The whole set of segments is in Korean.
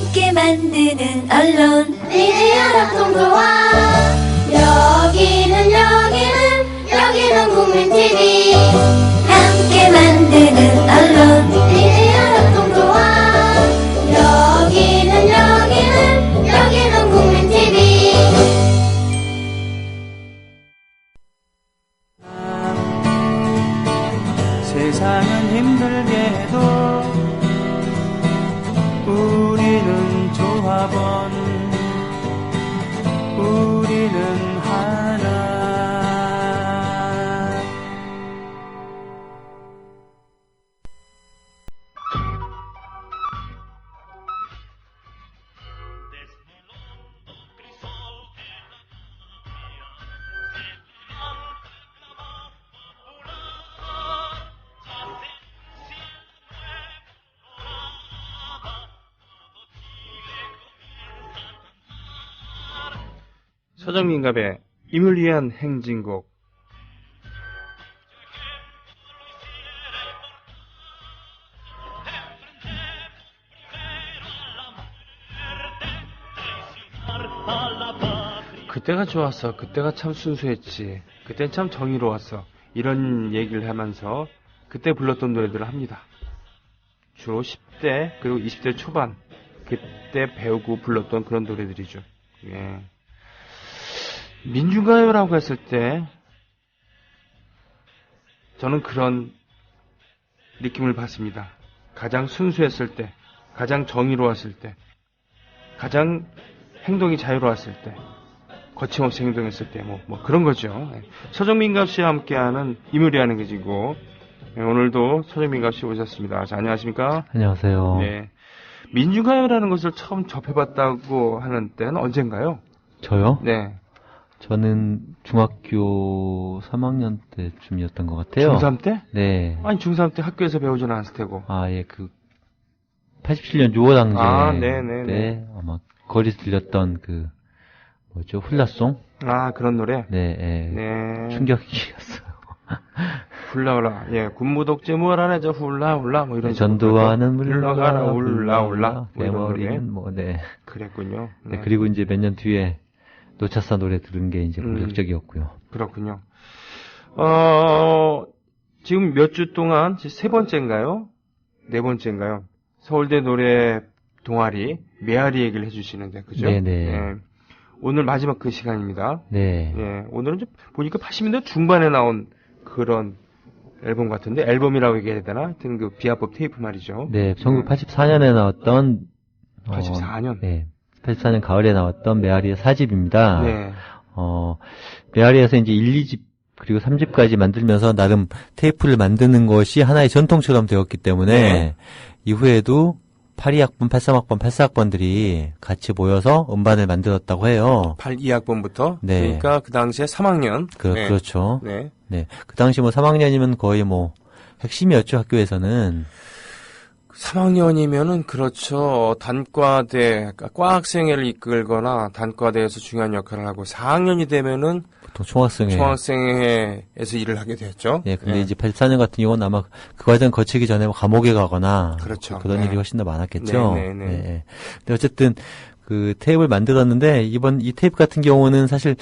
함께 만드는 언론 미디어 합동조합. 여기는 국민TV. 함께 만드는 언론 미디어 합동조합. 여기는 국민TV. 세상은 힘들게 해도 우리는 조합원, 우리는 하나. 서정민갑의 임을 위한 행진곡. 그때가 좋았어. 그때가 참 순수했지. 그땐 참 정의로웠어. 이런 얘기를 하면서 그때 불렀던 노래들을 합니다. 주로 10대 그리고 20대 초반 그때 배우고 불렀던 그런 노래들이죠. 예. 민중가요라고 했을 때 저는 그런 느낌을 받습니다. 가장 순수했을 때, 가장 정의로웠을 때, 가장 행동이 자유로웠을 때, 거침없이 행동했을 때, 뭐 그런 거죠. 서정민갑 씨와 함께하는 이물이하는 게지고, 오늘도 서정민갑 씨 오셨습니다. 자, 안녕하십니까? 안녕하세요. 네. 민중가요라는 것을 처음 접해봤다고 하는 때는 언젠가요? 저요? 네. 저는 중학교 3학년 때쯤이었던 것 같아요. 중3 때? 네. 아니, 중3 때 학교에서 배우지는 않았을 테고. 아, 예, 87년 6월 당시에. 아, 네네네. 네, 아마 거리에서 들렸던 훌라송? 아, 그런 노래? 네, 예. 네. 충격이었어요. 훌라훌라. 예, 군무독재 무얼하네, 저 훌라훌라, 뭐 이런. 전두환은 물러가라, 울라울라. 내 머리는 네. 그랬군요. 네, 그리고 이제 몇 년 뒤에 노차사 노래 들은 게 이제 본격적이었고요. 그렇군요. 지금 몇 주 동안, 세 번째인가요? 네 번째인가요? 서울대 노래 동아리, 메아리 얘기를 해주시는데, 그죠? 네네. 예. 오늘 마지막 그 시간입니다. 네. 예, 오늘은 좀 보니까 80년대 중반에 나온 그런 앨범 같은데, 앨범이라고 얘기해야 되나? 하여튼 그 비하법 테이프 말이죠. 네, 1984년에 나왔던 84년? 네. 84년 가을에 나왔던 메아리의 4집입니다. 네. 메아리에서 이제 1, 2집 그리고 3집까지 만들면서 나름 테이프를 만드는 것이 하나의 전통처럼 되었기 때문에 네. 이후에도 82학번, 83학번, 84학번들이 같이 모여서 음반을 만들었다고 해요. 82학번부터? 네. 그러니까 그 당시에 3학년? 네. 그렇죠. 네. 네. 그 당시 3학년이면 거의 핵심이었죠, 학교에서는. 3학년이면은 그렇죠. 단과대, 과학생회를 이끌거나 단과대에서 중요한 역할을 하고 4학년이 되면은 보통 총학생회에서 일을 하게 됐죠. 네, 근데 이제 84년 같은 경우는 아마 그 과정 거치기 전에 감옥에 가거나 그렇죠. 그런 네. 일이 훨씬 더 많았겠죠. 네. 근데 어쨌든 그 테이프를 만들었는데 이 테이프 같은 경우는 사실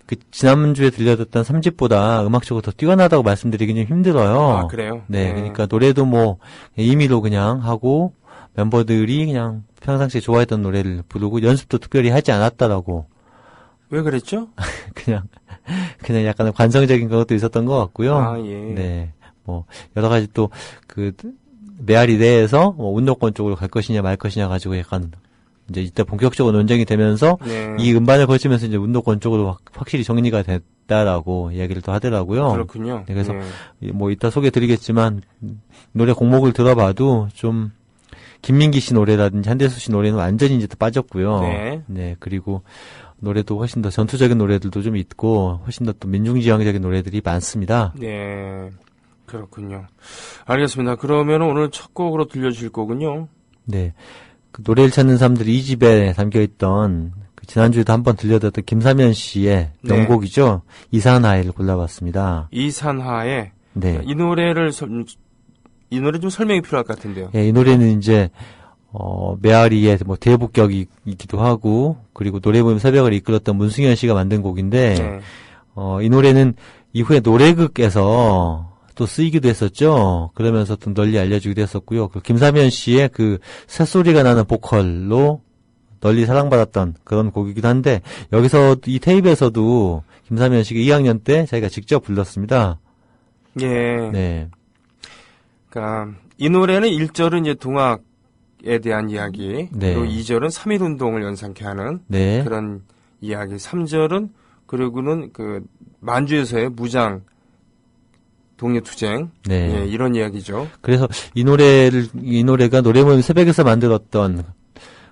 그 지난주에 들려줬던 3집보다 음악적으로 더 뛰어나다고 말씀드리기 좀 힘들어요. 아, 그래요? 네, 그러니까 노래도 임의로 그냥 하고 멤버들이 그냥 평상시에 좋아했던 노래를 부르고 연습도 특별히 하지 않았다라고. 왜 그랬죠? 그냥 약간 관성적인 것도 있었던 것 같고요. 아, 예. 네, 여러 가지 또 메아리 내에서 운동권 쪽으로 갈 것이냐 말 것이냐 가지고 약간 이제 이때 본격적으로 논쟁이 되면서 네. 이 음반을 거치면서 이제 운동권 쪽으로 확실히 정리가 됐다라고 이야기를 또 하더라고요. 그렇군요. 네, 그래서 이따 소개드리겠지만 노래 곡목을 들어봐도 좀 김민기 씨 노래라든지 한대수 씨 노래는 완전히 이제 또 빠졌고요. 네. 그리고 노래도 훨씬 더 전투적인 노래들도 좀 있고 훨씬 더 또 민중지향적인 노래들이 많습니다. 네. 그렇군요. 알겠습니다. 그러면 오늘 첫 곡으로 들려주실 거군요. 네. 그 노래를 찾는 사람들이 2집에 담겨있던 지난주에도 한번 들려드렸던 김사면 씨의 명곡이죠. 이산하에를 골라봤습니다. 이산하에. 네. 이 노래 좀 설명이 필요할 것 같은데요. 이 노래는 이제 메아리의 뭐 대부격이기도 하고, 그리고 노래 모임 새벽을 이끌었던 문승현 씨가 만든 곡인데, 네. 이 노래는 이후에 노래극에서 또 쓰이기도 했었죠. 그러면서 좀 널리 알려지기도 했었고요. 그 김사면 씨의 그 새소리가 나는 보컬로 널리 사랑받았던 그런 곡이기도 한데, 여기서 이 테이프에서도 김사면 씨가 2학년 때 자기가 직접 불렀습니다. 예. 네. 그러니까 이 노래는 1절은 이제 동학에 대한 이야기, 네. 그리고 2절은 3.1 운동을 연상케 하는 네. 그런 이야기, 3절은 그리고는 그 만주에서의 무장 독립투쟁, 네. 예, 이런 이야기죠. 그래서 이 노래가 노래 모임 새벽에서 만들었던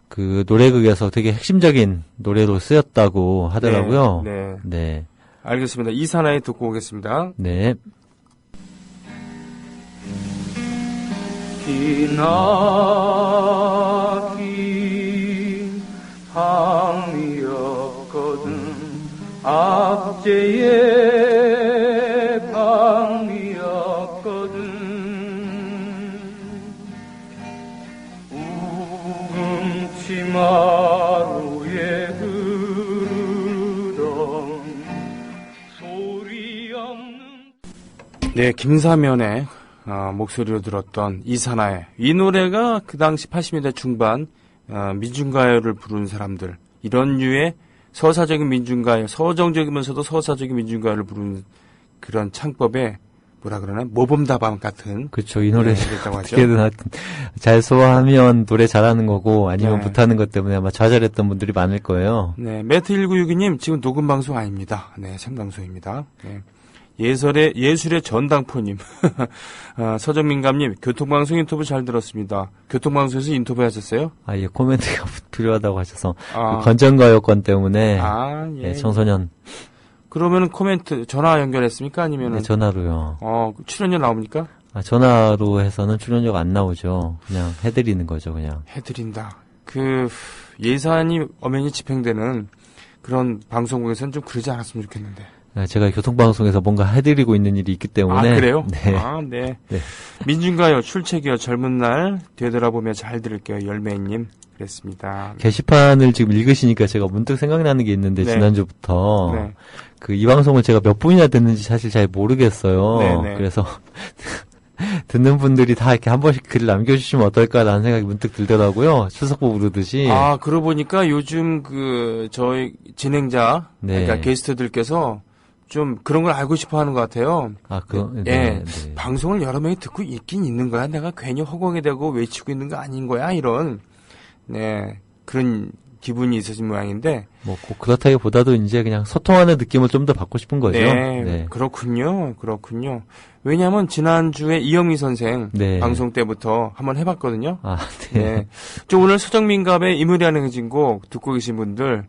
그 노래극에서 되게 핵심적인 노래로 쓰였다고 하더라고요. 네. 네. 알겠습니다. 이산화에 듣고 오겠습니다. 네. 기나긴 밤이었거든 압제의 밤이었거든 우금치마루에 흐르던 소리 없는 네, 김사면의 목소리로 들었던 이산화의 이 노래가 그 당시 80년대 중반 민중가요를 부르는 사람들, 이런 류의 서사적인 민중가요, 서정적이면서도 서사적인 민중가요를 부르는 그런 창법에 뭐라 그러나 모범답안 같은, 그렇죠. 이 노래를 그랬다고 하죠. 어떻게든 하여튼 잘 소화하면 노래 잘하는 거고, 아니면 네. 못하는 것 때문에 아마 좌절했던 분들이 많을 거예요. 네, 매트1962님 지금 녹음 방송 아닙니다. 네, 생방송입니다. 네. 예술의 전당포님, 서정민감님, 교통방송 인터뷰 잘 들었습니다. 교통방송에서 인터뷰 하셨어요? 아, 예, 코멘트가 필요하다고 하셔서 아. 그 건전가요권 때문에 예. 예, 청소년 그러면 코멘트 전화 연결했습니까? 아니면은 네, 전화로요. 출연료 나옵니까? 전화로 해서는 출연료가 안 나오죠. 그냥 해드리는 거죠, 그냥. 해드린다. 그 예산이 엄연히 집행되는 그런 방송국에서는 좀 그러지 않았으면 좋겠는데. 제가 교통방송에서 뭔가 해드리고 있는 일이 있기 때문에. 그래요? 네. 네. 네. 민중가요 출첵이요 젊은 날 되돌아보며 잘 들을게요 열매님 그랬습니다. 게시판을 지금 읽으시니까 제가 문득 생각나는 게 있는데, 네. 지난주부터. 네. 이 방송을 제가 몇 분이나 듣는지 사실 잘 모르겠어요. 네네. 그래서 듣는 분들이 다 이렇게 한 번씩 글을 남겨주시면 어떨까라는 생각이 문득 들더라고요. 추석보 부르듯이. 그러고 보니까 요즘 저희 진행자, 네. 그러니까 게스트들께서 좀 그런 걸 알고 싶어 하는 것 같아요. 네, 예. 네. 방송을 여러 명이 듣고 있긴 있는 거야. 내가 괜히 허공에 대고 외치고 있는 거 아닌 거야. 이런, 네. 그런 기분이 있으신 모양인데. 꼭 그렇다기보다도 이제 그냥 소통하는 느낌을 좀 더 받고 싶은 거죠. 네. 그렇군요. 왜냐하면 지난주에 이영미 선생 네. 방송 때부터 한번 해봤거든요. 네. 네. 저 오늘 서정민갑의 이물이라는 행진곡 듣고 계신 분들,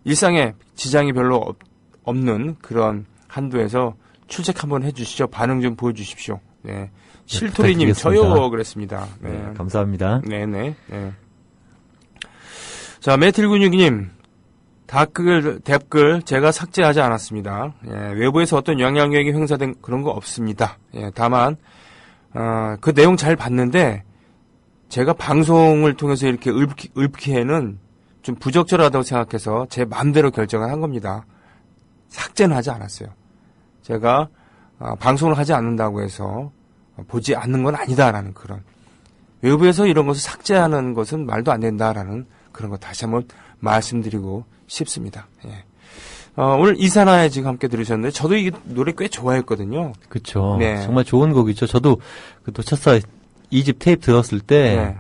일상에 지장이 별로 없는 그런 한도에서 출첵 한번 해주시죠. 반응 좀 보여주십시오. 네. 실토리님, 부탁드리겠습니다. 저요. 그랬습니다. 네. 네, 감사합니다. 네네. 네. 자, 매틸16님, 댓글 제가 삭제하지 않았습니다. 예, 외부에서 어떤 영향력이 행사된 그런 거 없습니다. 예, 다만, 그 내용 잘 봤는데, 제가 방송을 통해서 이렇게 읊기에는 좀 부적절하다고 생각해서 제 마음대로 결정을 한 겁니다. 삭제는 하지 않았어요. 제가, 방송을 하지 않는다고 해서 보지 않는 건 아니다라는 그런, 외부에서 이런 것을 삭제하는 것은 말도 안 된다라는 그런 거 다시 한번 말씀드리고 싶습니다. 예. 오늘 이산화에 지금 함께 들으셨는데, 저도 이 노래 꽤 좋아했거든요. 그쵸. 네. 정말 좋은 곡이죠. 저도 노차사 2집 테이프 들었을 때,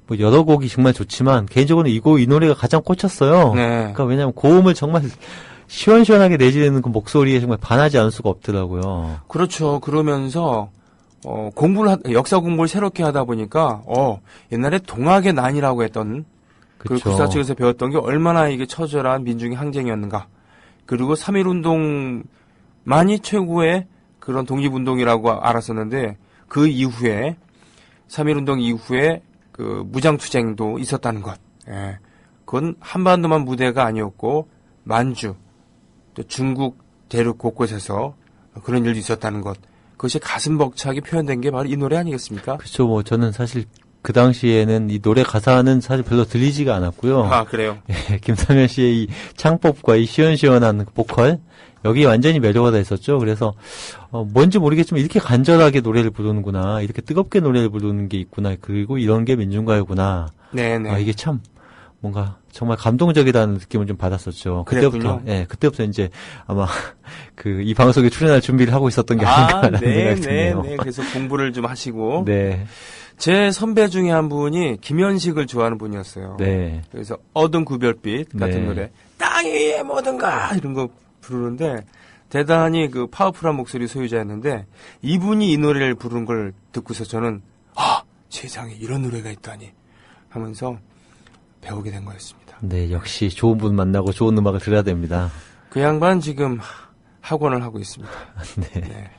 네. 여러 곡이 정말 좋지만, 개인적으로 이 노래가 가장 꽂혔어요. 네. 그러니까 왜냐면 고음을 정말 시원시원하게 내지르는 그 목소리에 정말 반하지 않을 수가 없더라고요. 그렇죠. 그러면서, 역사 공부를 새롭게 하다 보니까, 옛날에 동학의 난이라고 했던, 그 그쵸. 국사 측에서 배웠던 게 얼마나 이게 처절한 민중의 항쟁이었는가. 그리고 3.1 운동만이 최고의 그런 독립운동이라고 알았었는데, 그 이후에, 3.1 운동 이후에 그 무장투쟁도 있었다는 것. 예. 그건 한반도만 무대가 아니었고, 만주, 또 중국 대륙 곳곳에서 그런 일도 있었다는 것. 그것이 가슴 벅차게 표현된 게 바로 이 노래 아니겠습니까? 그렇죠. 저는 사실 그 당시에는 이 노래 가사는 사실 별로 들리지가 않았고요. 아, 그래요? 예, 김사면 씨의 이 창법과 이 시원시원한 보컬, 여기에 완전히 매료가 돼 있었죠. 그래서, 뭔지 모르겠지만 이렇게 간절하게 노래를 부르는구나. 이렇게 뜨겁게 노래를 부르는 게 있구나. 그리고 이런 게 민중가요구나. 네네. 아, 이게 참, 뭔가 정말 감동적이다는 느낌을 좀 받았었죠. 그때부터, 그랬군요. 그때부터 이제 아마 이 방송에 출연할 준비를 하고 있었던 게 아닌가라는 생각이 드네요. 네. 그래서 공부를 좀 하시고. 네. 제 선배 중에 한 분이 김현식을 좋아하는 분이었어요. 네. 그래서 어두운 구별빛 같은 네. 노래, 땅 위에 뭐든가 이런 거 부르는데 대단히 그 파워풀한 목소리 소유자였는데 이분이 이 노래를 부르는 걸 듣고서 저는 세상에 이런 노래가 있다니 하면서 배우게 된 거였습니다. 네, 역시 좋은 분 만나고 좋은 음악을 들어야 됩니다. 그 양반 지금 학원을 하고 있습니다. 네. 네.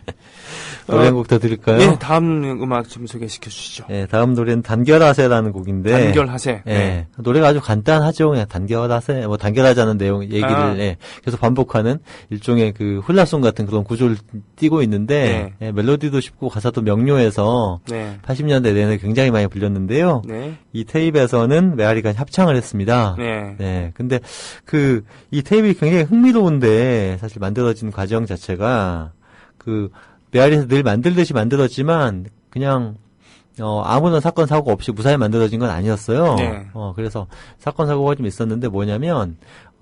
노래 한 곡 더 들을까요? 네, 다음 음악 좀 소개시켜 주시죠. 네, 다음 노래는 단결하세라는 곡인데. 단결하세. 네. 노래가 아주 간단하죠. 그냥 단결하세, 단결하자는 내용, 얘기를, 계속 반복하는 일종의 그 훌라송 같은 그런 구조를 띠고 있는데, 멜로디도 쉽고 가사도 명료해서, 네. 80년대 내내 굉장히 많이 불렸는데요. 네. 이 테이프에서는 메아리가 합창을 했습니다. 네. 근데 이 테이프가 굉장히 흥미로운데, 사실 만들어진 과정 자체가, 메아리에서 늘 만들듯이 만들었지만, 그냥, 아무런 사건, 사고 없이 무사히 만들어진 건 아니었어요. 네. 그래서 사건, 사고가 좀 있었는데 뭐냐면,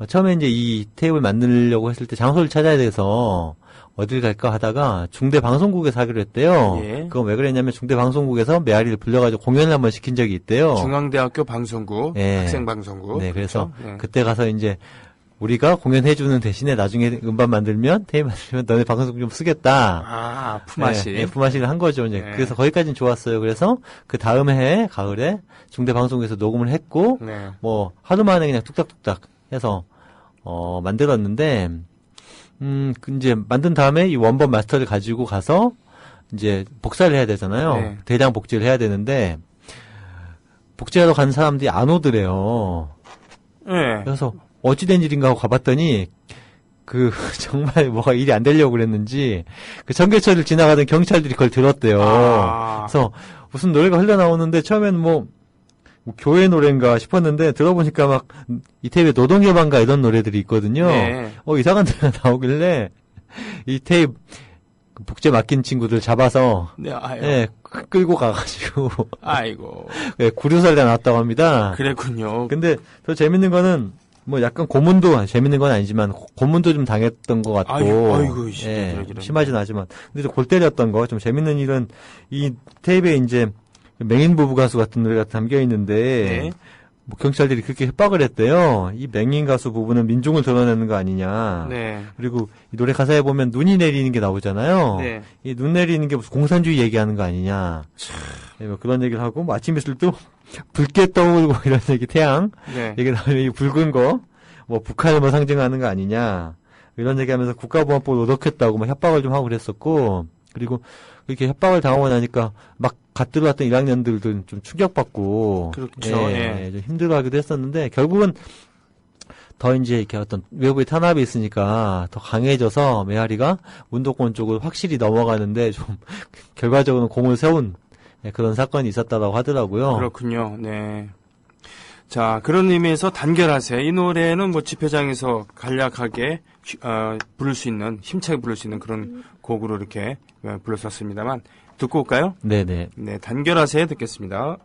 처음에 이제 이 테이프를 만들려고 했을 때 장소를 찾아야 돼서, 어딜 갈까 하다가 중대방송국에서 하기로 했대요. 예. 그건 왜 그랬냐면 중대방송국에서 메아리를 불러가지고 공연을 한번 시킨 적이 있대요. 중앙대학교 방송국, 학생방송국. 네, 그래서 그렇죠? 그때 가서 이제, 우리가 공연해주는 대신에 나중에 음반 만들면, 테이프 만들면 너네 방송 좀 쓰겠다. 품앗이. 네, 품앗이를 한 거죠. 이제 네. 그래서 거기까지는 좋았어요. 그래서 그 다음 해, 가을에 중대방송에서 녹음을 했고, 네. 하루 만에 그냥 뚝딱뚝딱 해서, 만들었는데, 이제 만든 다음에 이 원본 마스터를 가지고 가서, 이제 복사를 해야 되잖아요. 네. 대량 복제를 해야 되는데, 복제하러 간 사람들이 안 오더래요. 네. 그래서, 어찌된 일인가 하고 가봤더니, 정말 뭐가 일이 안 되려고 그랬는지, 청계천을 지나가던 경찰들이 그걸 들었대요. 그래서 무슨 노래가 흘러나오는데, 처음에는 뭐 교회 노래인가 싶었는데, 들어보니까 이 테이프에 노동요반가 이런 노래들이 있거든요. 네. 이상한 노래가 나오길래, 이 테이프, 복제 맡긴 친구들 잡아서, 네, 끌고 가가지고, 아이고. 구류살가 나왔다고 합니다. 그랬군요. 근데 더 재밌는 거는, 약간 고문도 재밌는 건 아니지만 고문도 좀 당했던 것 같고 아이고, 심하진 않지만 근데 좀 골 때렸던 거 좀 재밌는 일은 이 테이프에 이제 맹인 부부 가수 같은 노래가 담겨 있는데 경찰들이 그렇게 협박을 했대요. 이 맹인 가수 부부는 민중을 드러내는 거 아니냐. 네. 그리고 이 노래 가사에 보면 눈이 내리는 게 나오잖아요. 네. 이 눈 내리는 게 무슨 공산주의 얘기하는 거 아니냐. 그런 얘기를 하고 아침 이슬도 붉게 떠오르고 이런 얘기 태양 얘기 나오면 이 붉은 거 북한을 상징하는 거 아니냐 이런 얘기하면서 국가보안법을 오덕했다고 협박을 좀 하고 그랬었고 그리고 그렇게 협박을 당하고 나니까 갓 들어왔던 1학년들도 좀 충격받고 그렇죠. 좀 힘들어하기도 했었는데 결국은 더 이제 이렇게 어떤 외부의 탄압이 있으니까 더 강해져서 메아리가 운동권 쪽으로 확실히 넘어가는데 좀 결과적으로는 공을 세운 그런 사건이 있었다고 하더라고요. 그렇군요. 네. 자, 그런 의미에서 단결하세. 이 노래는 집회장에서 간략하게, 부를 수 있는, 힘차게 부를 수 있는 그런 곡으로 이렇게 불렀었습니다만, 듣고 올까요? 네네. 네, 단결하세 듣겠습니다.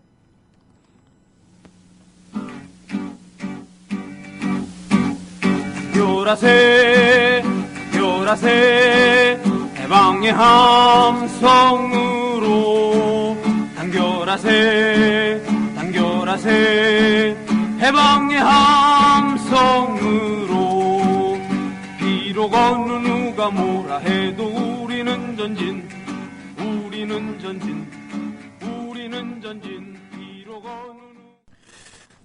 단결하세, 해방의 함성으로 단결하세 해방의 함성으로 비록 어느 누가 뭐라 해도 우리는 전진 비록 어느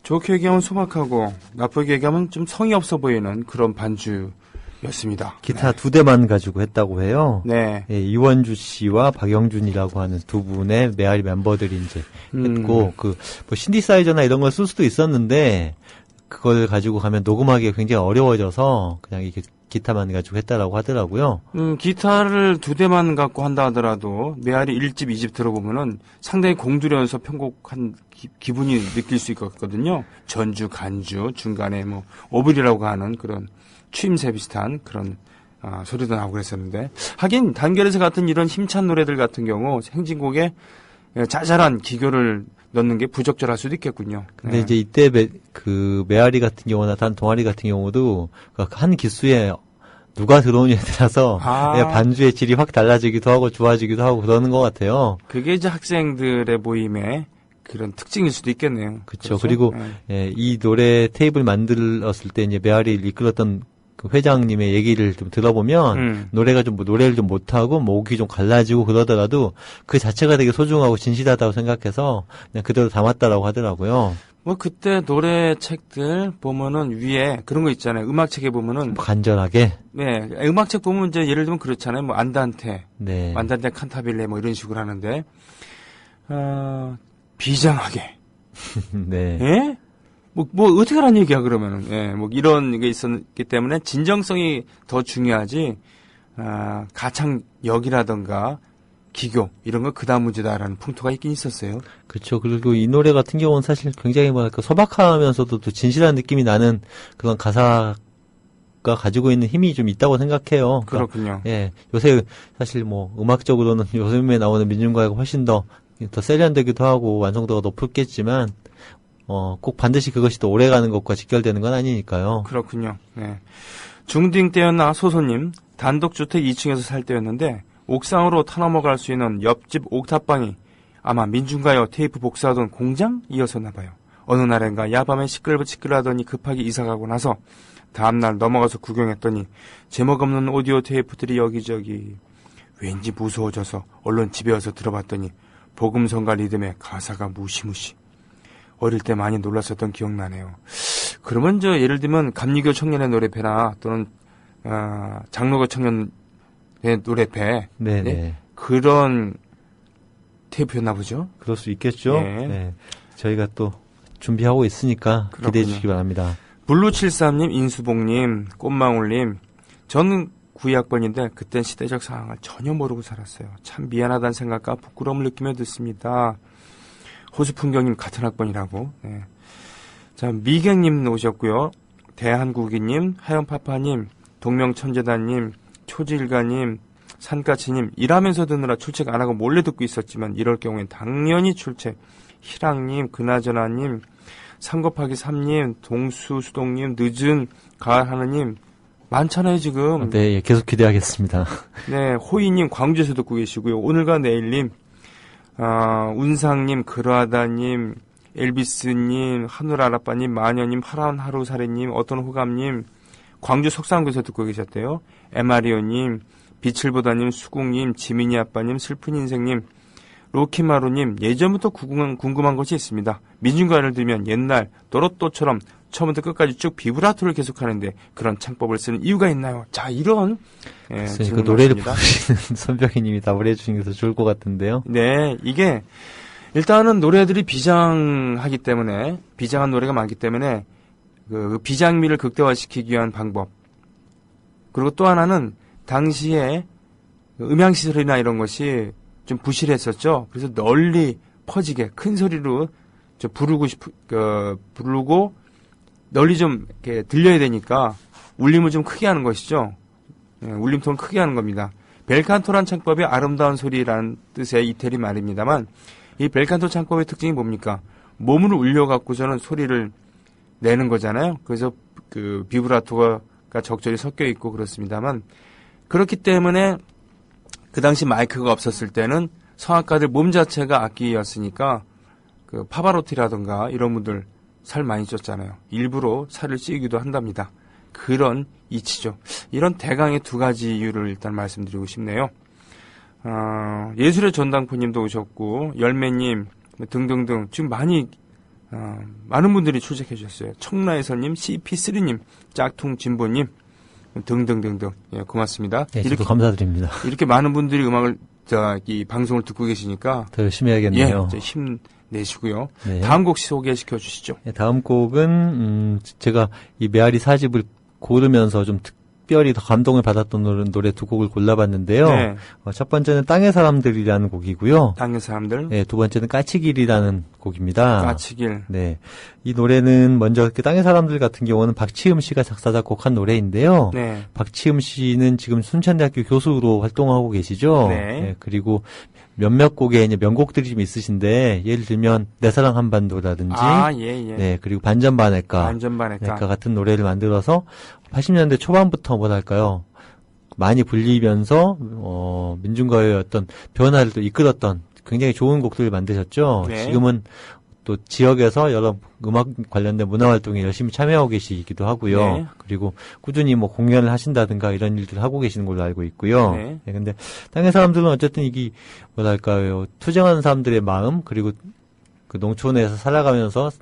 좋게 얘기하면 소박하고 나쁘게 얘기하면 좀 성의 없어 보이는 그런 반주였습니다. 기타 2대만 가지고 했다고 해요. 네. 이원주 씨와 박영준이라고 하는 두 분의 메아리 멤버들이 이제 했고, 신디사이저나 이런 걸 쓸 수도 있었는데, 그걸 가지고 가면 녹음하기가 굉장히 어려워져서, 그냥 이게 기타만 가지고 했다라고 하더라고요. 기타를 2대만 갖고 한다 하더라도 메아리 1집, 2집 들어보면은 상당히 공들여서 편곡한 기분이 느낄 수 있거든요. 전주, 간주, 중간에 뭐 오블이라고 하는 그런 추임새 비슷한 그런 소리도 나오고 그랬었는데, 하긴 단결에서 같은 이런 힘찬 노래들 같은 경우 행진곡에 자잘한 기교를 넣는 게 부적절할 수도 있겠군요. 근데 네. 이제 이때 메아리 같은 경우나 단 동아리 같은 경우도 한 기수에 누가 들어오냐에 따라서 반주의 질이 확 달라지기도 하고 좋아지기도 하고 그러는 것 같아요. 그게 이제 학생들의 모임의 그런 특징일 수도 있겠네요. 그렇죠. 그리고 이 노래 테이블 만들었을 때 이제 메아리를 이끌었던 그 회장님의 얘기를 좀 들어보면 노래가 좀 노래를 좀 못하고 목이 좀 갈라지고 그러더라도 그 자체가 되게 소중하고 진실하다고 생각해서 그냥 그대로 담았다라고 하더라고요. 뭐 그때 노래 책들 보면은 위에 그런 거 있잖아요. 음악책에 보면은 간절하게. 네, 음악책 보면 이제 예를 들면 그렇잖아요. 뭐 안단테, 네. 안단테 칸타빌레 뭐 이런 식으로 하는데 비장하게. 네. 예? 뭐 어떻게 하란 얘기야 그러면은. 예, 뭐 이런 게 있었기 때문에 진정성이 더 중요하지. 가창력이라던가 기교 이런 거 그다음 문제다라는 풍토가 있긴 있었어요. 그렇죠. 그리고 이 노래 같은 경우는 사실 굉장히 뭐랄까 소박하면서도 또 진실한 느낌이 나는 그런 가사가 가지고 있는 힘이 좀 있다고 생각해요. 그렇군요. 예, 요새 사실 뭐 음악적으로는 요즘에 나오는 민중가요가 훨씬 더 세련되기도 하고 완성도가 높겠지만 꼭 반드시 그것이 또 오래가는 것과 직결되는 건 아니니까요. 그렇군요. 네. 중딩 때였나 소소님 단독주택 2층에서 살 때였는데 옥상으로 타넘어갈 수 있는 옆집 옥탑방이 아마 민중가요 테이프 복사하던 공장이었었나 봐요. 어느 날인가 야밤에 시끌시끌하더니 급하게 이사가고 나서 다음날 넘어가서 구경했더니 제목 없는 오디오 테이프들이 여기저기. 왠지 무서워져서 얼른 집에 와서 들어봤더니 복음성가 리듬의 가사가 무시무시. 어릴 때 많이 놀랐었던 기억나네요. 그러면 예를 들면 감리교 청년의 노래패나 또는 장로교 청년의 노래패, 네네. 네? 그런 테이프였나 보죠? 그럴 수 있겠죠. 네. 네. 저희가 또 준비하고 있으니까 그렇군요. 기대해 주시기 바랍니다. 블루73님, 인수봉님, 꽃망울님, 저는 92학번인데 그땐 시대적 상황을 전혀 모르고 살았어요. 참 미안하다는 생각과 부끄러움을 느끼며 듣습니다. 호수풍경님 같은 학번이라고. 네. 자, 미경님 오셨고요. 대한국이님, 하연파파님, 동명천재단님, 초지일가님, 산까치님, 일하면서 듣느라 출첵 안 하고 몰래 듣고 있었지만 이럴 경우엔 당연히 출첵. 희랑님, 그나저나님, 3곱하기3님, 동수수동님, 늦은 가을하느님 많잖아요 지금. 네, 계속 기대하겠습니다. 네, 호이님 광주에서 듣고 계시고요. 오늘과 내일님, 운상님, 그라다님, 엘비스님, 하늘아라빠님, 마녀님, 파란 하루사례님, 어떤 호감님, 광주 석산구에서 듣고 계셨대요. 에마리오님, 빛을보다님, 수국님, 지민이 아빠님, 슬픈 인생님, 로키마루님, 예전부터 궁금한 것이 있습니다. 민중가요를 들으면 옛날 또로또처럼 처음부터 끝까지 쭉 비브라토를 계속하는데 그런 창법을 쓰는 이유가 있나요? 자, 이런 그 노래를 부르시는 선병희님이 답을 해주시는 게 더 좋을 것 같은데요. 네, 이게 일단은 노래들이 비장하기 때문에 비장한 노래가 많기 때문에 그 비장미를 극대화시키기 위한 방법. 그리고 또 하나는 당시에 음향시설이나 이런 것이 좀 부실했었죠. 그래서 널리 퍼지게 큰 소리로 부르고 널리 좀 이렇게 들려야 되니까 울림을 좀 크게 하는 것이죠. 울림통을 크게 하는 겁니다. 벨칸토란 창법이 아름다운 소리라는 뜻의 이태리 말입니다만 이 벨칸토 창법의 특징이 뭡니까? 몸을 울려갖고서는 소리를 내는 거잖아요. 그래서 그 비브라토가 적절히 섞여 있고 그렇습니다만 그렇기 때문에 그 당시 마이크가 없었을 때는 성악가들 몸 자체가 악기였으니까 그 파바로티라든가 이런 분들 살 많이 쪘잖아요. 일부러 살을 찌기도 한답니다. 그런 이치죠. 이런 대강의 두 가지 이유를 일단 말씀드리고 싶네요. 예술의 전당포님도 오셨고 열매님 등등등 지금 많은 분들이 출석해 주셨어요. 청라에서님, CP3님, 짝퉁진보님 등등등등. 예, 고맙습니다. 네, 저도 감사드립니다. 이렇게 많은 분들이 이 방송을 듣고 계시니까 더 열심히 해야겠네요. 예, 힘내시고요. 네. 다음 곡 소개시켜 주시죠. 네, 다음 곡은 제가 이 메아리 4집을 고르면서 좀 특별히 더 감동을 받았던 노래 두 곡을 골라봤는데요. 네. 첫 번째는 땅의 사람들이라는 곡이고요. 땅의 사람들. 네, 두 번째는 까치길이라는 곡입니다. 까치길. 네. 이 노래는 먼저 그 땅의 사람들 같은 경우는 박치흠 씨가 작사 작곡한 노래인데요. 네. 박치흠 씨는 지금 순천대학교 교수로 활동하고 계시죠. 네. 그리고 몇몇 곡에 이제 명곡들이 좀 있으신데 예를 들면 내 사랑 한반도라든지 예. 네, 그리고 반전반해가 반전반해가 같은 노래를 만들어서 80년대 초반부터 뭐랄까요? 많이 불리면서 민중가요의 어떤 변화를 또 이끌었던 굉장히 좋은 곡들을 만드셨죠. 네. 지금은 또 지역에서 여러 음악 관련된 문화 활동에 열심히 참여하고 계시기도 하고요. 네. 그리고 꾸준히 뭐 공연을 하신다든가 이런 일들을 하고 계시는 걸로 알고 있고요. 네. 네, 근데 땅의 사람들은 어쨌든 이게 뭐랄까요? 투쟁하는 사람들의 마음 그리고 그 농촌에서 살아가면서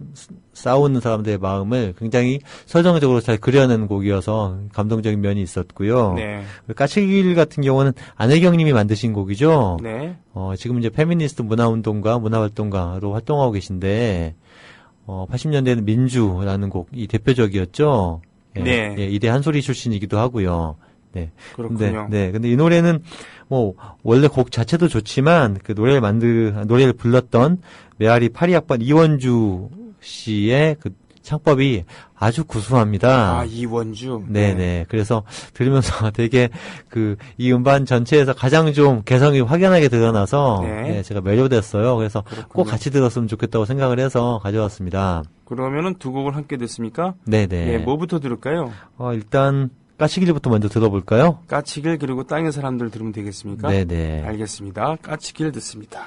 싸우는 사람들의 마음을 굉장히 서정적으로 잘 그려낸 곡이어서 감동적인 면이 있었고요. 네. 까치길 같은 경우는 안혜경님이 만드신 곡이죠. 네. 지금 이제 페미니스트 문화운동가, 문화활동가로 활동하고 계신데, 80년대에는 민주라는 곡이 대표적이었죠. 예, 네. 예, 이대 한소리 출신이기도 하고요. 네. 그렇군요. 근데 이 노래는 뭐 원래 곡 자체도 좋지만 그 노래를 불렀던 메아리 파리악반 이원주 씨의 그 창법이 아주 구수합니다. 이원주. 네네. 그래서 들으면서 되게 이 음반 전체에서 가장 좀 개성이 확연하게 드러나서 네. 제가 매료됐어요. 그래서 그렇군요. 꼭 같이 들었으면 좋겠다고 생각을 해서 가져왔습니다. 그러면은 두 곡을 함께 듣습니까? 네네. 예, 뭐부터 들을까요? 일단 까치길부터 먼저 들어볼까요? 까치길 그리고 땅의 사람들 들으면 되겠습니까? 네네. 알겠습니다. 까치길 듣습니다.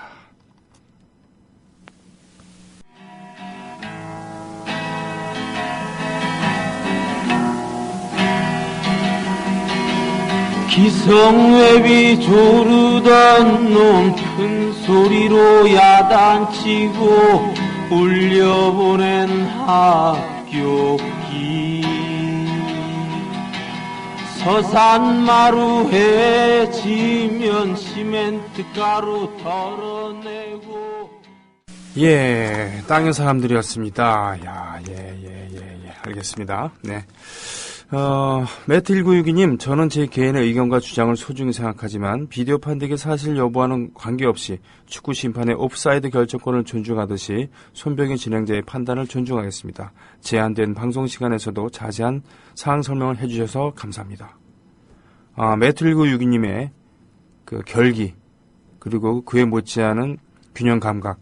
기성회비 조르던 놈 큰 소리로 야단치고 울려보낸 학교길 서산마루에 지면 시멘트 가루 덜어내고 예, 땅의 사람들이었습니다. 알겠습니다. 네. 매트1962님, 저는 제 개인의 의견과 주장을 소중히 생각하지만 비디오 판독의 사실 여부와는 관계없이 축구 심판의 옵사이드 결정권을 존중하듯이 손병희 진행자의 판단을 존중하겠습니다. 제한된 방송 시간에서도 자세한 사항 설명을 해주셔서 감사합니다. 매트1962님의 그 결기, 그리고 그에 못지않은 균형 감각,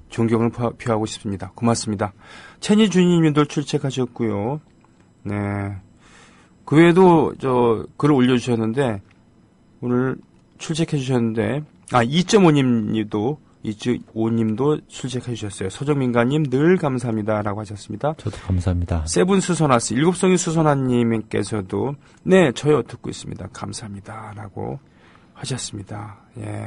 존경을 표하고 싶습니다. 고맙습니다. 채니 주니님도 출첵하셨고요. 네. 그 외에도, 글을 올려주셨는데, 오늘 출첵해주셨는데, 2.5님도 출첵해주셨어요. 서정민가님 늘 감사합니다. 라고 하셨습니다. 저도 감사합니다. 세븐 수선아스, 일곱송이 수선아님께서도, 네, 저요, 듣고 있습니다. 감사합니다. 라고 하셨습니다. 예.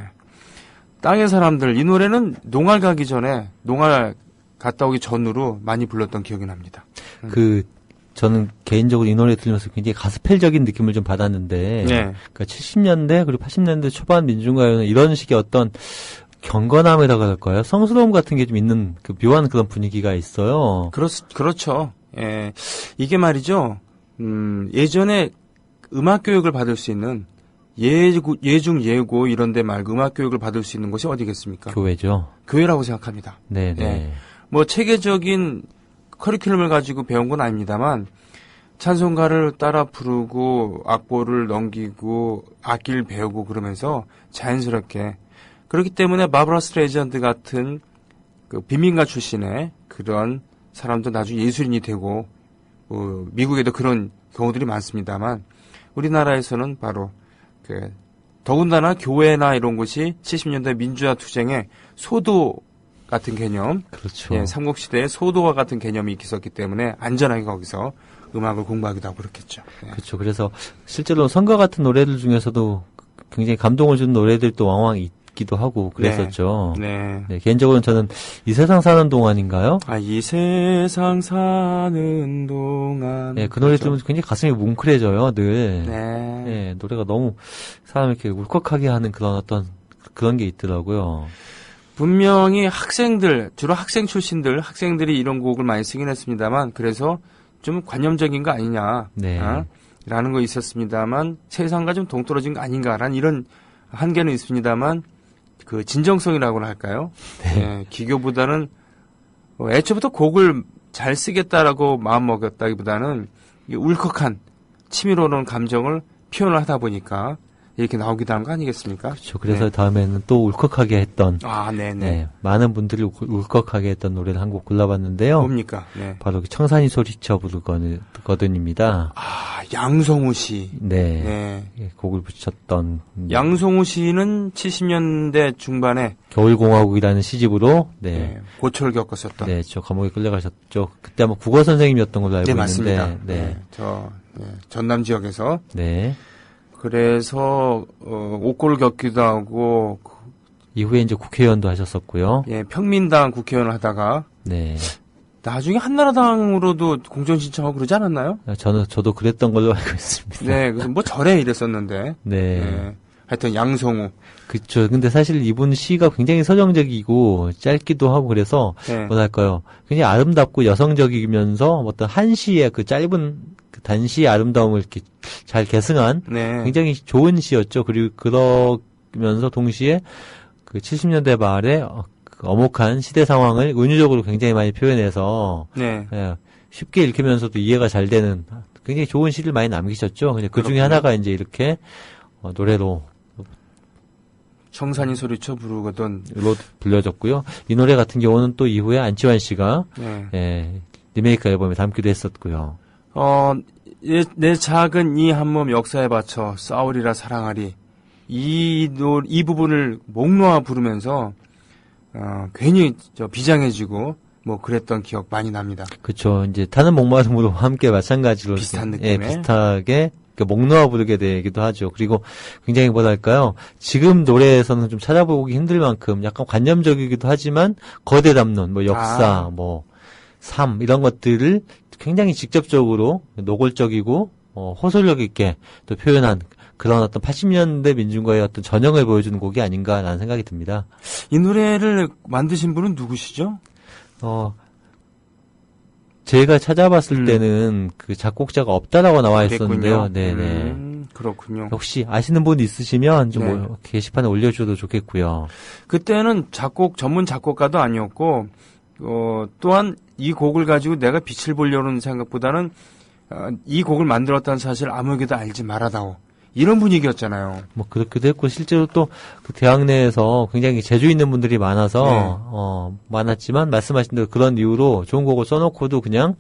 땅의 사람들, 이 노래는 농활 가기 전에, 농활 갔다 오기 전으로 많이 불렀던 기억이 납니다. 저는 개인적으로 이 노래 들으면서 굉장히 가스펠적인 느낌을 좀 받았는데, 네. 그러니까 70년대 그리고 80년대 초반 민중가요는 이런 식의 어떤 경건함이라고 할까요? 성스러움 같은 게 좀 있는 그 묘한 그런 분위기가 있어요. 그렇죠. 예. 이게 말이죠. 예전에 음악 교육을 받을 수 있는 예중 예고 이런 데 말고 음악 교육을 받을 수 있는 곳이 어디겠습니까? 교회죠. 교회라고 생각합니다. 네네. 예. 뭐 체계적인 커리큘럼을 가지고 배운 건 아닙니다만 찬송가를 따라 부르고 악보를 넘기고 악기를 배우고 그러면서 자연스럽게 그렇기 때문에 바브라 스트레이전드 같은 그 빈민가 출신의 그런 사람도 나중에 예술인이 되고 미국에도 그런 경우들이 많습니다만 우리나라에서는 바로 더군다나 교회나 이런 곳이 70년대 민주화 투쟁의 소도 같은 개념, 그렇죠. 예, 삼국시대의 소도와 같은 개념이 있었기 때문에 안전하게 거기서 음악을 공부하기도 하고 그렇겠죠. 예. 그렇죠. 그래서 실제로 선거 같은 노래들 중에서도 굉장히 감동을 주는 노래들도 왕왕 있기도 하고 그랬었죠. 네. 네, 개인적으로는 저는 이 세상 사는 동안인가요? 이 세상 사는 동안. 네, 그 노래 그렇죠? 들으면서 굉장히 가슴이 뭉클해져요, 늘. 네. 네, 노래가 너무 사람을 이렇게 울컥하게 하는 그런 게 있더라고요. 분명히 주로 학생 출신들, 학생들이 이런 곡을 많이 쓰긴 했습니다만, 그래서 좀 관념적인 거 아니냐. 네. 거 있었습니다만 세상과 좀 동떨어진 거 아닌가라는 이런 한계는 있습니다만 그 진정성이라고나 할까요? 예, 기교보다는 애초부터 곡을 잘 쓰겠다라고 마음먹었다기보다는 이 울컥한 치밀어오는 감정을 표현을 하다 보니까 이렇게 나오기도 한 거 아니겠습니까? 그렇죠. 그래서 네. 다음에는 또 울컥하게 했던 네네. 네, 많은 분들이 울컥하게 했던 노래를 한 곡 골라봤는데요. 뭡니까? 네. 바로 그 청산이 소리쳐 부르거든입니다. 양성우 씨. 네. 네. 예, 곡을 붙였던 양성우 씨는 70년대 중반에 겨울공화국이라는 시집으로 네, 고초를 겪었었던. 네, 저 감옥에 끌려가셨죠. 그때 아마 국어 선생님이었던 걸로 알고 네, 있는데, 맞습니다. 네, 전남 지역에서. 네. 그래서 옥고를 겪기도 하고 이후에 이제 국회의원도 하셨었고요. 예, 평민당 국회의원을 하다가 네, 나중에 한나라당으로도 공천 신청하고 그러지 않았나요? 저도 그랬던 걸로 알고 있습니다. 네, 그래서 뭐 절에 이랬었는데. 네. 네. 하여튼 양성우. 그쵸. 근데 사실 이분 시가 굉장히 서정적이고 짧기도 하고 그래서 네. 뭐랄까요. 굉장히 아름답고 여성적이면서 어떤 한시의 그 짧은 그 단시의 아름다움을 이렇게 잘 계승한 네. 굉장히 좋은 시였죠. 그리고 그러면서 동시에 그 70년대 말에 그 엄혹한 시대 상황을 은유적으로 굉장히 많이 표현해서 네. 예, 쉽게 읽히면서도 이해가 잘 되는 굉장히 좋은 시를 많이 남기셨죠. 근데 그 중에 그렇군요. 하나가 이제 이렇게 노래로 청산이 소리쳐 부르거든. 불려졌고요. 이 노래 같은 경우는 또 이후에 안치환 씨가 네. 예, 리메이크 앨범에 담기도 했었고요. 내 작은 이 한 몸 역사에 바쳐 싸우리라 사랑하리. 이 부분을 목 놓아 부르면서, 괜히 비장해지고, 뭐, 그랬던 기억 많이 납니다. 그렇죠. 이제 타는 목마름으로 함께 마찬가지로 비슷한 이렇게, 느낌의? 비슷하게 목 놓아 부르게 되기도 하죠. 그리고 굉장히 뭐랄까요. 지금 노래에서는 좀 찾아보기 힘들 만큼 약간 관념적이기도 하지만 거대 담론, 뭐 역사, 뭐 삶 이런 것들을 굉장히 직접적으로 노골적이고 호소력 있게 또 표현한 그런 어떤 80년대 민중가의 어떤 전형을 보여주는 곡이 아닌가라는 생각이 듭니다. 이 노래를 만드신 분은 누구시죠? 제가 찾아봤을 때는 그 작곡자가 없다라고 나와 있었는데요. 그랬군요. 네네. 그렇군요. 혹시 아시는 분 있으시면 좀 네. 뭐 게시판에 올려주셔도 좋겠고요. 그때는 전문 작곡가도 아니었고, 또한 이 곡을 가지고 내가 빛을 보려는 생각보다는, 이 곡을 만들었다는 사실 아무에게도 알지 말아다오. 이런 분위기였잖아요. 뭐 그렇기도 했고 실제로 또 그 대학 내에서 굉장히 재주 있는 분들이 많아서 많았지만 말씀하신 대로 그런 이유로 좋은 곡을 써놓고도 그냥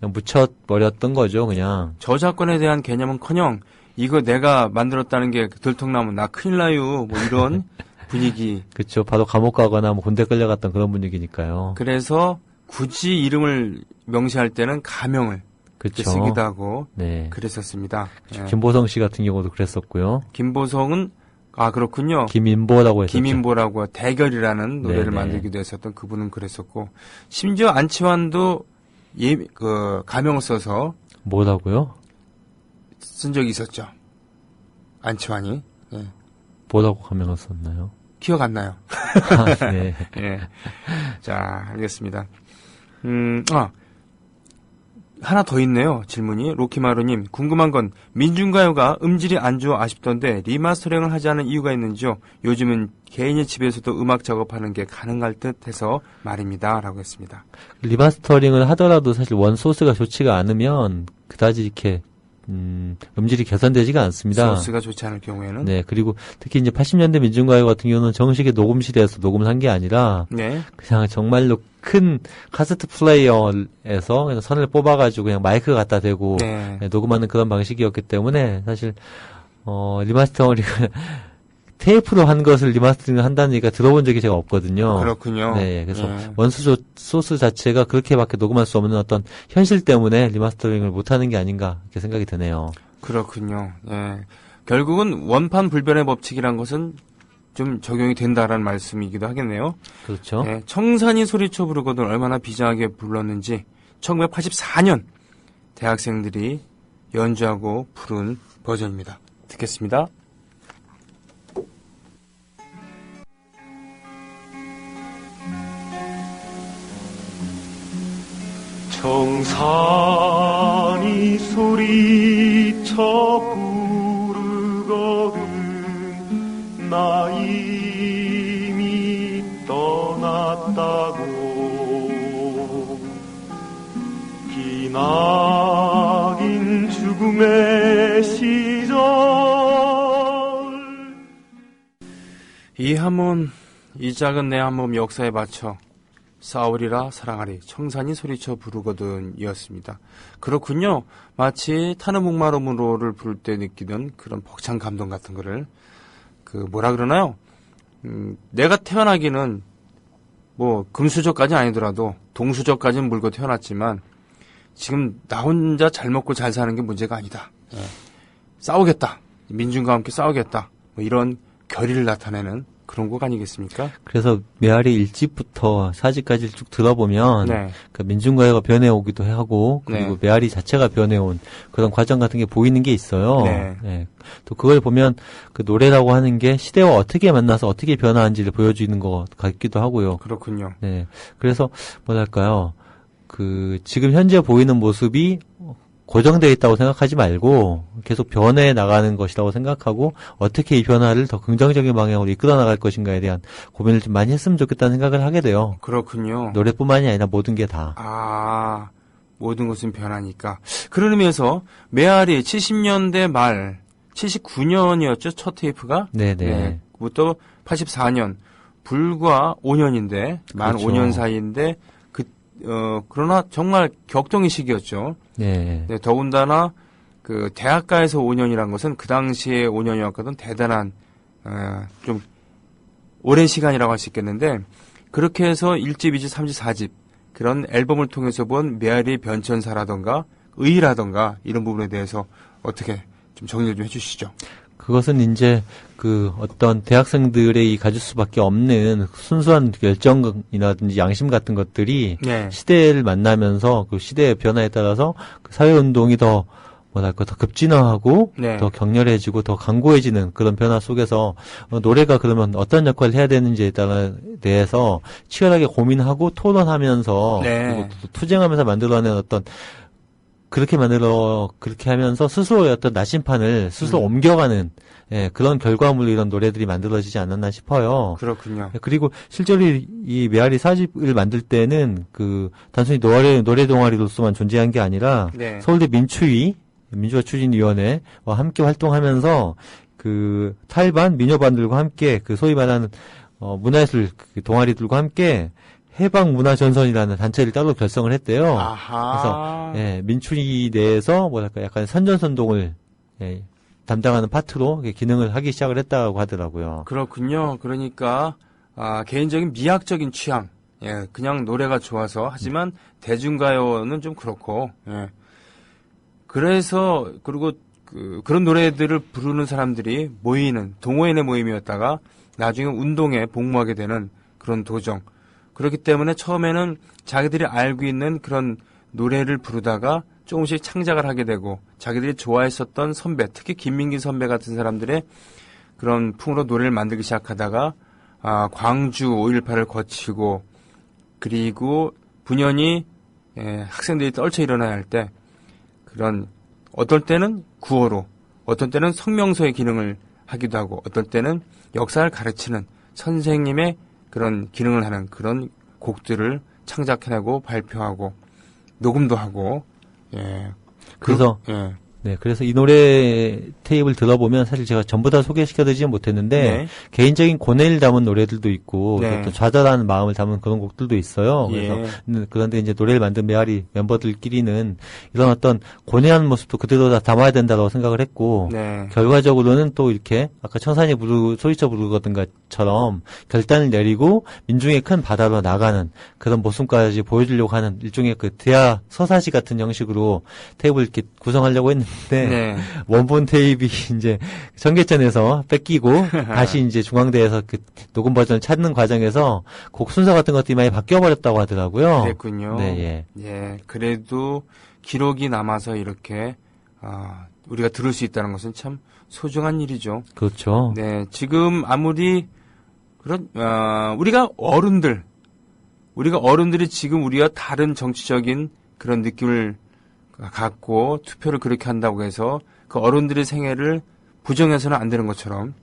묻혀버렸던 거죠. 그냥. 저작권에 대한 개념은커녕 이거 내가 만들었다는 게 들통나면 나 큰일 나요. 뭐 이런 분위기. 그렇죠. 바로 감옥 가거나 뭐 군대 끌려갔던 그런 분위기니까요. 그래서 굳이 이름을 명시할 때는 가명을 이렇게 그렇죠. 쓰기도 하고 네. 그랬었습니다. 예. 김보성 씨 같은 경우도 그랬었고요. 김보성은 그렇군요. 김인보라고 했었죠. 김인보라고 대결이라는 노래를 네네. 만들기도 했었던 그분은 그랬었고 심지어 안치환도 가명을 써서 뭐라고요? 쓴 적이 있었죠. 안치환이. 예. 뭐라고 가명을 썼나요? 기억 안 나요. 네. 예. 자, 알겠습니다. 하나 더 있네요. 질문이. 로키마루님, 궁금한 건 민중가요가 음질이 안 좋아 아쉽던데 리마스터링을 하지 않은 이유가 있는지요? 요즘은 개인의 집에서도 음악 작업하는 게 가능할 듯 해서 말입니다. 라고 했습니다. 리마스터링을 하더라도 사실 원 소스가 좋지가 않으면 그다지 이렇게 음질이 개선되지가 않습니다. 소스가 좋지 않을 경우에는. 네, 그리고 특히 이제 80년대 민중가요 같은 경우는 정식의 녹음실에서 녹음을 한 게 아니라 네. 그냥 정말로 큰 카세트 플레이어에서 그냥 선을 뽑아가지고 그냥 마이크 갖다 대고 네. 녹음하는 그런 방식이었기 때문에 사실 리마스터링을 테이프로 한 것을 리마스터링을 한다는 얘기가 들어본 적이 제가 없거든요. 그렇군요. 네, 그래서 예. 원수 소스 자체가 그렇게밖에 녹음할 수 없는 어떤 현실 때문에 리마스터링을 못하는 게 아닌가 이렇게 생각이 드네요. 그렇군요. 예. 결국은 원판 불변의 법칙이란 것은 좀 적용이 된다라는 말씀이기도 하겠네요. 그렇죠. 예, 청산이 소리쳐 부르거든 얼마나 비장하게 불렀는지 1984년 대학생들이 연주하고 부른 버전입니다. 듣겠습니다. 청산이 소리쳐 소리쳐 부르거든 나 이미 떠났다고 기나긴 죽음의 시절 이 한몸 이 작은 내 한몸 역사에 바쳐 싸우리라 사랑하리 청산이 소리쳐 부르거든 이었습니다. 그렇군요. 마치 타는 목마름으로를 부를 때 느끼던 그런 벅찬 감동 같은 거를 뭐라 그러나요? 내가 태어나기는 뭐 금수저까지는 아니더라도 동수저까지는 물고 태어났지만 지금 나 혼자 잘 먹고 잘 사는 게 문제가 아니다. 싸우겠다. 민중과 함께 싸우겠다. 뭐 이런 결의를 나타내는 그런 곡 아니겠습니까? 그래서 메아리 1집부터 4집까지 쭉 들어보면 네. 그 민중가요가 변해오기도 하고 그리고 네. 메아리 자체가 변해온 그런 과정 같은 게 보이는 게 있어요. 네. 네. 또 그걸 보면 그 노래라고 하는 게 시대와 어떻게 만나서 어떻게 변화한지를 보여주는 것 같기도 하고요. 그렇군요. 네. 그래서 뭐랄까요. 지금 현재 보이는 모습이 고정되어 있다고 생각하지 말고 계속 변해 나가는 것이라고 생각하고 어떻게 이 변화를 더 긍정적인 방향으로 이끌어 나갈 것인가에 대한 고민을 좀 많이 했으면 좋겠다는 생각을 하게 돼요. 그렇군요. 노래뿐만이 아니라 모든 게 다. 아, 모든 것은 변하니까. 그런 의미에서 메아리 70년대 말, 79년이었죠, 첫 테이프가? 네네. 그부터 84년, 불과 5년인데, 만 그렇죠. 5년 사이인데, 그러나 정말 격동의 시기였죠. 네. 네, 더군다나, 대학가에서 5년이란 것은 그 당시에 5년이었거든 대단한, 좀, 오랜 시간이라고 할 수 있겠는데, 그렇게 해서 1집, 2집, 3집, 4집, 그런 앨범을 통해서 본 메아리의 변천사라던가, 의의라던가, 이런 부분에 대해서 어떻게 좀 정리를 좀 해주시죠. 그것은 이제 어떤 대학생들이 가질 수밖에 없는 순수한 열정이라든지 양심 같은 것들이 네. 시대를 만나면서 그 시대의 변화에 따라서 그 사회운동이 더 뭐랄까 더 급진화하고 네. 더 격렬해지고 더 강고해지는 그런 변화 속에서 노래가 그러면 어떤 역할을 해야 되는지에 대해서 치열하게 고민하고 토론하면서 네. 그리고 또 투쟁하면서 만들어낸 어떤 그렇게 하면서 스스로의 어떤 나심판을 스스로 옮겨가는, 그런 결과물로 이런 노래들이 만들어지지 않았나 싶어요. 그렇군요. 그리고 실제로 이 메아리 4집을 만들 때는 단순히 노래 동아리로서만 존재한 게 아니라 네. 서울대 민주화 추진위원회와 함께 활동하면서 타일반, 민요반들과 함께 소위 말하는, 문화예술 동아리들과 함께 해방문화전선이라는 단체를 따로 결성을 했대요. 아하. 그래서 민추리 내에서 뭐랄까 약간 선전선동을 담당하는 파트로 기능을 하기 시작을 했다고 하더라고요. 그렇군요. 그러니까 개인적인 미학적인 취향, 그냥 노래가 좋아서 하지만 대중가요는 좀 그렇고, 그래서 그리고 그런 노래들을 부르는 사람들이 모이는 동호인의 모임이었다가 나중에 운동에 복무하게 되는 그런 도정. 그렇기 때문에 처음에는 자기들이 알고 있는 그런 노래를 부르다가 조금씩 창작을 하게 되고 자기들이 좋아했었던 선배, 특히 김민기 선배 같은 사람들의 그런 풍으로 노래를 만들기 시작하다가 광주 5.18을 거치고 그리고 분연히 학생들이 떨쳐 일어나야 할 때 그런 어떨 때는 구호로 어떤 때는 성명서의 기능을 하기도 하고 어떨 때는 역사를 가르치는 선생님의 그런 기능을 하는 그런 곡들을 창작해내고 발표하고 녹음도 하고 그래서 그래서 이 노래 테이프를 들어보면 사실 제가 전부 다 소개시켜드리지는 못했는데 개인적인 고뇌를 담은 노래들도 있고 또 좌절하는 마음을 담은 그런 곡들도 있어요. 그래서 그런데 이제 노래를 만든 메아리 멤버들끼리는 이런 어떤 고뇌하는 모습도 그대로 다 담아야 된다고 생각을 했고 결과적으로는 또 이렇게 아까 청산이 소리쳐 부르거든 것처럼 결단을 내리고 민중의 큰 바다로 나가는 그런 모습까지 보여주려고 하는 일종의 대하 서사시 같은 형식으로 테이프를 이렇게 구성하려고 했는데 원본 테이프이 이제 청계천에서 뺏기고 다시 이제 중앙대에서 녹음 버전을 찾는 과정에서 곡 순서 같은 것들이 많이 바뀌어버렸다고 하더라고요. 그랬군요. 그래도 기록이 남아서 이렇게 우리가 들을 수 있다는 것은 참 소중한 일이죠. 그렇죠. 지금 아무리 우리가 어른들이 지금 우리와 다른 정치적인 그런 느낌을 갖고 투표를 그렇게 한다고 해서 그 어른들의 생애를 부정해서는 안 되는 것처럼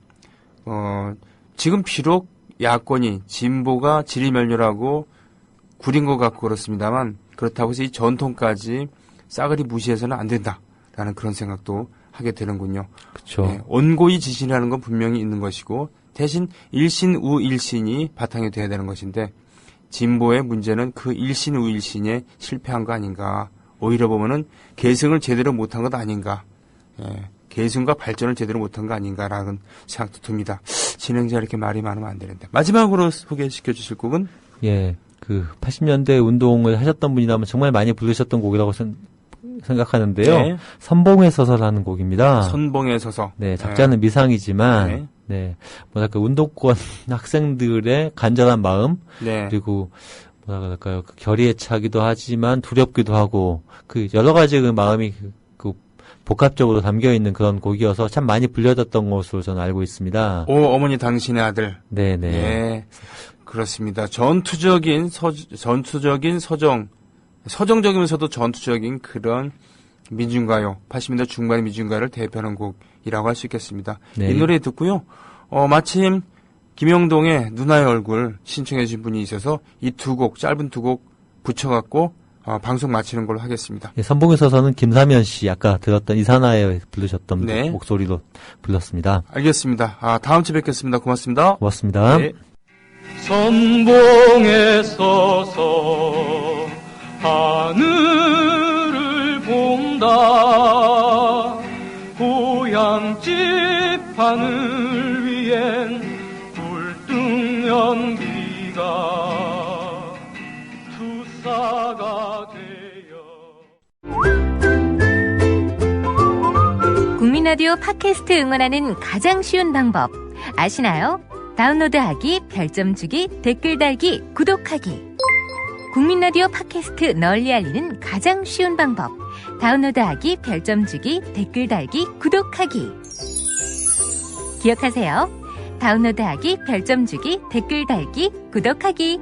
지금 비록 야권이 진보가 지리멸렬하고 구린 것 같고 그렇습니다만 그렇다고 해서 이 전통까지 싸그리 무시해서는 안 된다라는 그런 생각도 하게 되는군요. 그렇죠. 네, 온고이 지신이라는 건 분명히 있는 것이고 대신 일신 우일신이 바탕이 돼야 되는 것인데 진보의 문제는 그 일신 우일신에 실패한 거 아닌가. 오히려 보면은 계승을 제대로 못한 것 아닌가. 예, 계승과 발전을 제대로 못한 거 아닌가라는 생각도 듭니다. 진행자 이렇게 말이 많으면 안 되는데. 마지막으로 소개시켜 주실 곡은? 예, 그 80년대 운동을 하셨던 분이라면 정말 많이 부르셨던 곡이라고 생각하는데요. 네. 선봉에 서서라는 곡입니다. 선봉에 서서. 네, 작자는 미상이지만 네. 네, 뭐랄까 운동권 학생들의 간절한 마음 네. 그리고 뭐라 그럴까요? 그 결의에 차기도 하지만 두렵기도 하고 그 여러 가지 그 마음이 그 복합적으로 담겨 있는 그런 곡이어서 참 많이 불려졌던 것으로 저는 알고 있습니다. 오 어머니 당신의 아들. 네네. 네. 그렇습니다. 전투적인 서정적이면서도 전투적인 그런 민중가요, 80년대 중반의 민중가요를 대표하는 곡이라고 할 수 있겠습니다. 네. 이 노래 듣고요. 마침 김영동의 누나의 얼굴 신청해 주신 분이 있어서 이 두 곡, 짧은 두 곡 붙여갖고 방송 마치는 걸로 하겠습니다. 예, 선봉에 서서는 김사면 씨 아까 들었던 이산화에 부르셨던 네. 목소리로 불렀습니다. 알겠습니다. 다음 주에 뵙겠습니다. 고맙습니다. 고맙습니다. 네. 선봉에 서서 하늘을 본다. 고향집 하늘 위엔 굴뚝 연기가 투사가 되어. 국민라디오 팟캐스트 응원하는 가장 쉬운 방법 아시나요? 다운로드하기, 별점 주기, 댓글 달기, 구독하기. 국민라디오 팟캐스트 널리 알리는 가장 쉬운 방법. 다운로드하기, 별점 주기, 댓글 달기, 구독하기. 기억하세요. 다운로드하기, 별점 주기, 댓글 달기, 구독하기.